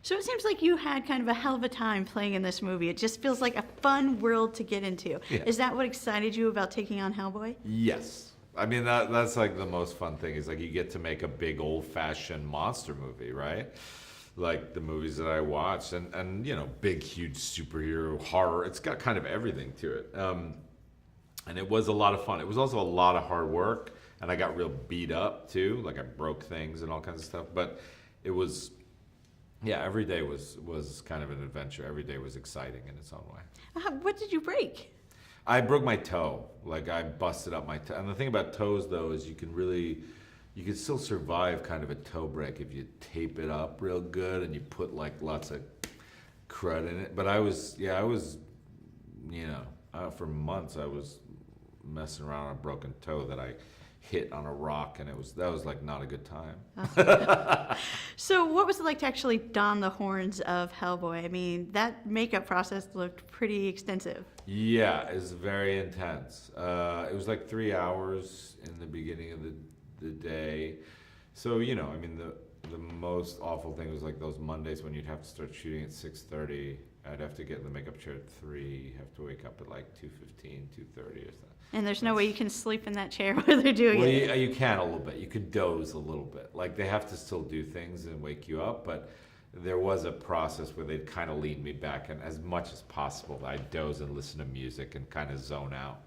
So it seems like you had kind of a hell of a time playing in this movie. It just feels like a fun world to get into. Yeah. Is that what excited you about taking on Hellboy? Yes. I mean, that's like the most fun thing is like you get to make a big old-fashioned monster movie, right? Like the movies that I watched, and you know, big, huge superhero horror. It's got kind of everything to it. And it was a lot of fun. It was also a lot of hard work, and I got real beat up too. Like I broke things and all kinds of stuff. But it was, yeah, every day was kind of an adventure. Every day was exciting in its own way. What did you break? I broke my toe. Like I busted up my toe. And the thing about toes though is you can still survive kind of a toe break if you tape it up real good and you put like lots of crud in it. But I was, you know, for months I was messing around on a broken toe that I hit on a rock, and that was like not a good time. So what was it like to actually don the horns of Hellboy? I mean, that makeup process looked pretty extensive. Yeah, it's very intense. It was like 3 hours in the beginning of the day. So, you know, I mean, the most awful thing was like those Mondays when you'd have to start shooting at 6:30. I'd have to get in the makeup chair at 3, have to wake up at like 2:15, 2:30 or something. And there's no way you can sleep in that chair while they're doing it. Well, you can a little bit. You could doze a little bit. Like they have to still do things and wake you up, but there was a process where they'd kind of lean me back, and as much as possible, I'd doze and listen to music and kind of zone out.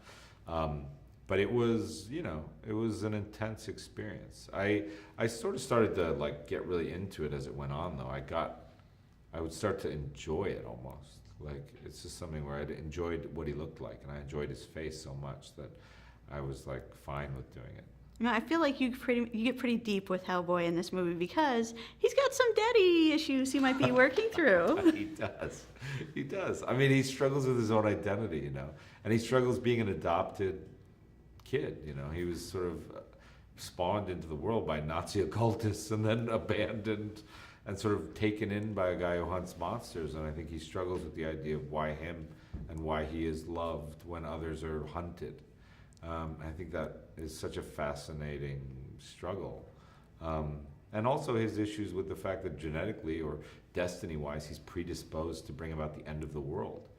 But it was, you know, it was an intense experience. I sort of started to like get really into it as it went on, though. I would start to enjoy it almost. Like it's just something where I enjoyed what he looked like, and I enjoyed his face so much that I was like fine with doing it. Now, I feel like you get pretty deep with Hellboy in this movie because he's got some daddy issues he might be working through. He does. He does. I mean, he struggles with his own identity, you know, and he struggles being an adopted kid. You know, he was sort of spawned into the world by Nazi occultists and then abandoned and sort of taken in by a guy who hunts monsters. And I think he struggles with the idea of why him and why he is loved when others are hunted. I think that is such a fascinating struggle. And also his issues with the fact that genetically or destiny-wise, he's predisposed to bring about the end of the world.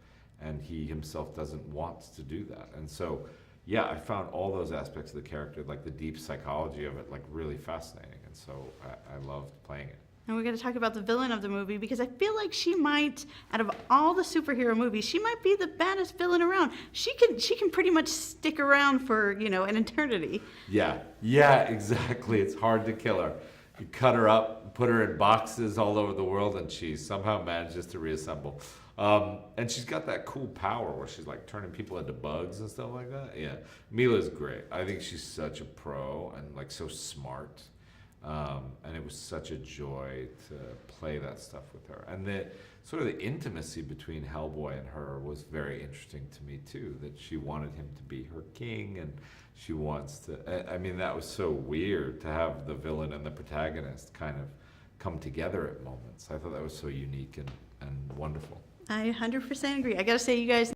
And he himself doesn't want to do that. And so, yeah, I found all those aspects of the character, like the deep psychology of it, like really fascinating. And so I loved playing it. And we're going to talk about the villain of the movie because I feel like she might, out of all the superhero movies, she might be the baddest villain around. She can pretty much stick around for, you know, an eternity. Yeah, exactly. It's hard to kill her. You cut her up, put her in boxes all over the world, and she somehow manages to reassemble. And she's got that cool power where she's like turning people into bugs and stuff like that. Yeah, Mila's great. I think she's such a pro and like so smart. And it was such a joy to play that stuff with her. And the sort of the intimacy between Hellboy and her was very interesting to me too, that she wanted him to be her king and she wants to, I mean, that was so weird to have the villain and the protagonist kind of come together at moments. I thought that was so unique and wonderful. I 100% agree. I got to say, you guys